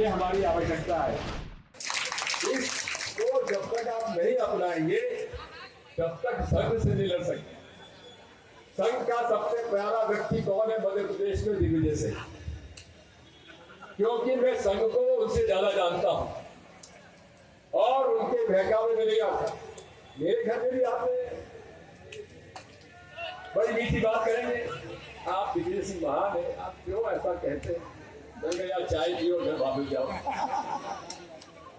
हमारी आवश्यकता है। इसको जब तक आप नहीं अपनाएंगे तब तक संघ से नहीं लड़ सकते। संघ का सबसे प्यारा व्यक्ति कौन है मध्य प्रदेश में? दिग्विजय सिंह, क्योंकि मैं संघ को उनसे ज्यादा जानता हूं और उनके बहकावे में नहीं आता। मेरे घर में भी आते हैं, बड़ी मीठी बात करेंगे। आप दिग्विजय सिंह महान है, आप क्यों ऐसा कहते हैं? मैं यार चाय पियो, घर वापस जाओ।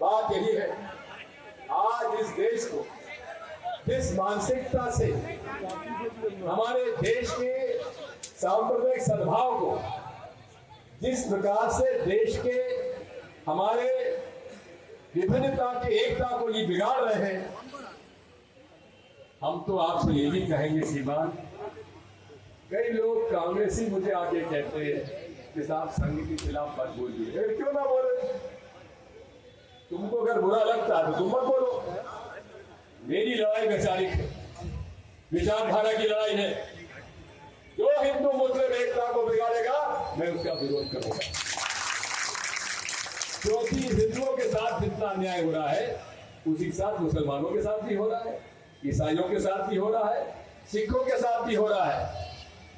बात यही है, आज इस देश को जिस मानसिकता से हमारे देश के सांप्रदायिक सद्भाव को, जिस प्रकार से देश के हमारे विभिन्नता की एकता को ये बिगाड़ रहे हैं, हम तो आपसे ये भी कहेंगे श्रीमान। कई लोग कांग्रेसी मुझे आके कहते हैं कि साहब संघ के खिलाफ मत बोलिए। क्यों ना बोले? तुमको अगर बुरा लगता है तो तुम मत बोलो। मेरी लड़ाई वैचारिक है, विचारधारा की लड़ाई है। जो हिंदू मुस्लिम एकता को बिगाड़ेगा मैं उसका विरोध करूंगा, क्योंकि हिंदुओं के साथ जितना अन्याय हो रहा है उसी के साथ मुसलमानों के साथ भी हो रहा है, ईसाइयों के साथ भी हो रहा है, सिखों के साथ भी हो रहा है।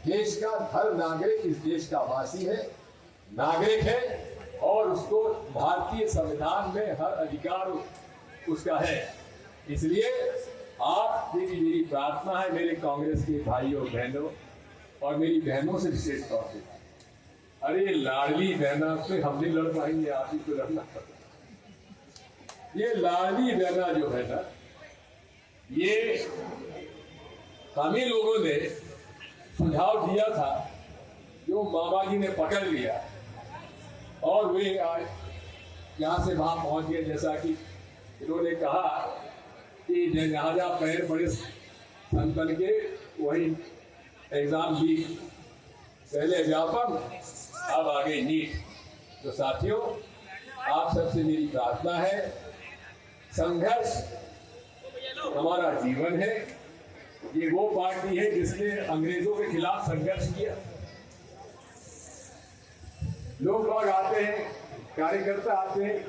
देश का हर नागरिक इस देश का वासी है, नागरिक है, और उसको भारतीय संविधान में हर अधिकार उसका है। इसलिए आप मेरी प्रार्थना है मेरे कांग्रेस के भाइयों बहनों और मेरी बहनों से विशेष तौर पे, अरे लाडली बहना से हम नहीं लड़ पाएंगे, आप ही को लड़ना पड़ेगा। ये लाडली बहना जो है ना, ये हम ही लोगों ने सुझाव दिया था, जो मामा जी ने पकड़ लिया और वे आज यहाँ से वहां पहुंच गए। जैसा कि इन्होंने कहा कि जहाँ जहाँ पैर पड़े संतन के वही एग्जाम दी, पहले व्यापम अब आगे नीट। तो साथियों, आप सबसे मेरी प्रार्थना है, संघर्ष हमारा जीवन है। ये वो पार्टी है जिसने अंग्रेजों के खिलाफ संघर्ष किया। लोग आते हैं, कार्यकर्ता आते हैं,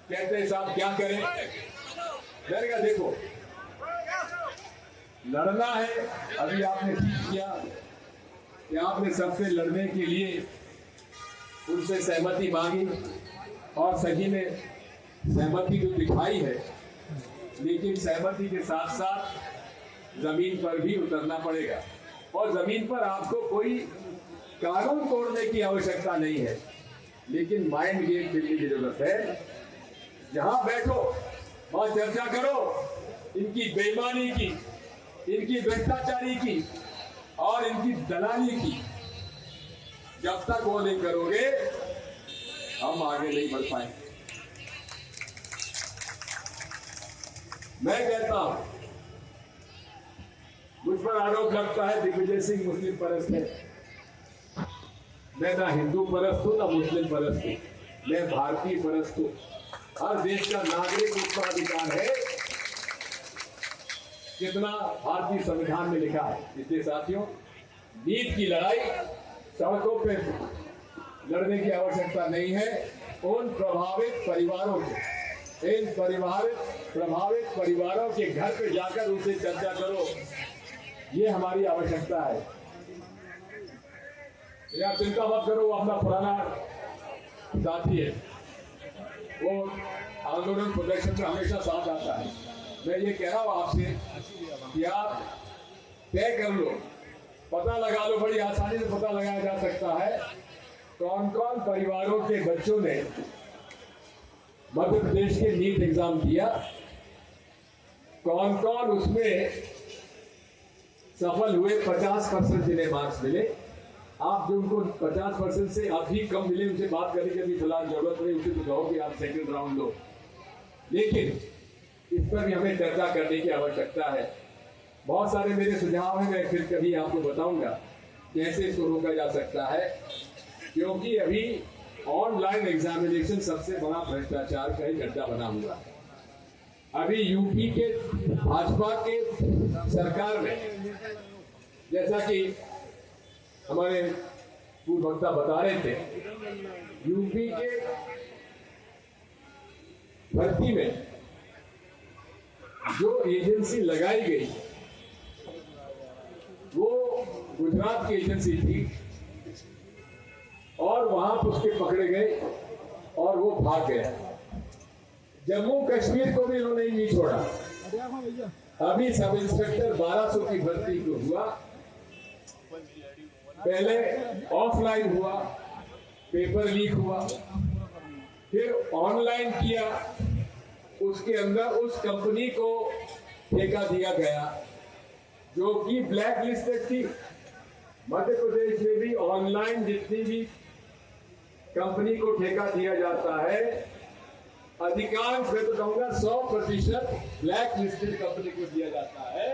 कहते हैं साहब क्या करें? मैंने कहा देखो, लड़ना है। अभी आपने ठीक किया कि आपने सबसे लड़ने के लिए उनसे सहमति मांगी और सभी ने सहमति तो दिखाई है, लेकिन सहमति के साथ साथ जमीन पर भी उतरना पड़ेगा। और जमीन पर आपको कोई कानून तोड़ने की आवश्यकता नहीं है, लेकिन माइंड गेम खेलने की जरूरत है। जहां बैठो वहां चर्चा करो इनकी बेईमानी की, इनकी भ्रष्टाचारी की और इनकी दलाली की। जब तक वो नहीं करोगे हम आगे नहीं बढ़ पाएंगे। मैं कहता हूं, मुझ पर आरोप लगता है दिग्विजय सिंह मुस्लिम परस्त है। मैं ना हिंदू परस्त हूं ना मुस्लिम परस्त हूं, मैं भारतीय परस्त हूं। हर देश का नागरिक उतना अधिकार है जितना भारतीय संविधान में लिखा है। इसलिए साथियों, नीट की लड़ाई सड़कों पे लड़ने की आवश्यकता नहीं है। उन प्रभावित परिवारों को, इन प्रभावित परिवारों के घर पे जाकर उनसे चर्चा करो, ये हमारी आवश्यकता है। या चिंता मत करो, वो अपना पुराना साथी है, वो आंदोलन प्रदर्शन में हमेशा साथ आता है। मैं ये कह रहा हूं आपसे कि आप तय कर लो, पता लगा लो, बड़ी आसानी से पता लगाया जा सकता है कौन कौन परिवारों के बच्चों ने मध्य प्रदेश के नीट एग्जाम दिया, कौन कौन उसमें सफल हुए। 50% जिन्हें मार्क्स मिले, आप जो उनको 50% से अभी कम मिले उनसे बात करने की अभी फिलहाल जरूरत नहीं, उसे तो कहो कि आप सेकंड राउंड लो। लेकिन इस पर भी हमें चर्चा करने की आवश्यकता है। बहुत सारे मेरे सुझाव हैं, मैं फिर कभी आपको बताऊंगा कैसे इसको रोका जा सकता है, क्योंकि अभी ऑनलाइन एग्जामिनेशन सबसे बड़ा भ्रष्टाचार का ही गड्ढा बना हुआ है। अभी यूपी के भाजपा के सरकार में, जैसा कि हमारे पूर्व वक्ता बता रहे थे, यूपी के भर्ती में जो एजेंसी लगाई गई वो गुजरात की एजेंसी थी और वहां पर उसके पकड़े गए और वो भाग गया। जम्मू कश्मीर को भी इन्होंने नहीं छोड़ा। अभी सब इंस्पेक्टर 1200 की भर्ती को हुआ, पहले ऑफलाइन हुआ, पेपर लीक हुआ, फिर ऑनलाइन किया, उसके अंदर उस कंपनी को ठेका दिया गया जो कि ब्लैक लिस्टेड थी। मध्य प्रदेश में भी ऑनलाइन जितनी भी कंपनी को ठेका दिया जाता है, अधिकांश मैं तो कहूंगा 100% ब्लैक लिस्टेड कंपनी को दिया जाता है,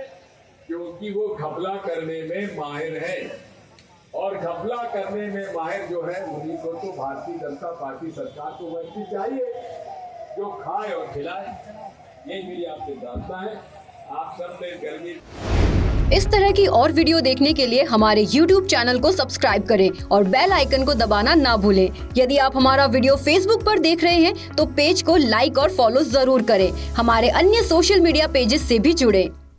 क्योंकि वो घपला करने में माहिर है। और घपला करने में माहिर जो है उन्हीं को तो भारतीय जनता पार्टी सरकार को वैसी चाहिए जो खाए और खिलाए। यही मेरी आपसे प्रार्थना है। आप सब ने गर्मी इस तरह की और वीडियो देखने के लिए हमारे YouTube चैनल को सब्सक्राइब करें और बेल आइकन को दबाना ना भूलें। यदि आप हमारा वीडियो Facebook पर देख रहे हैं तो पेज को लाइक और फॉलो जरूर करें। हमारे अन्य सोशल मीडिया पेजेस से भी जुड़ें।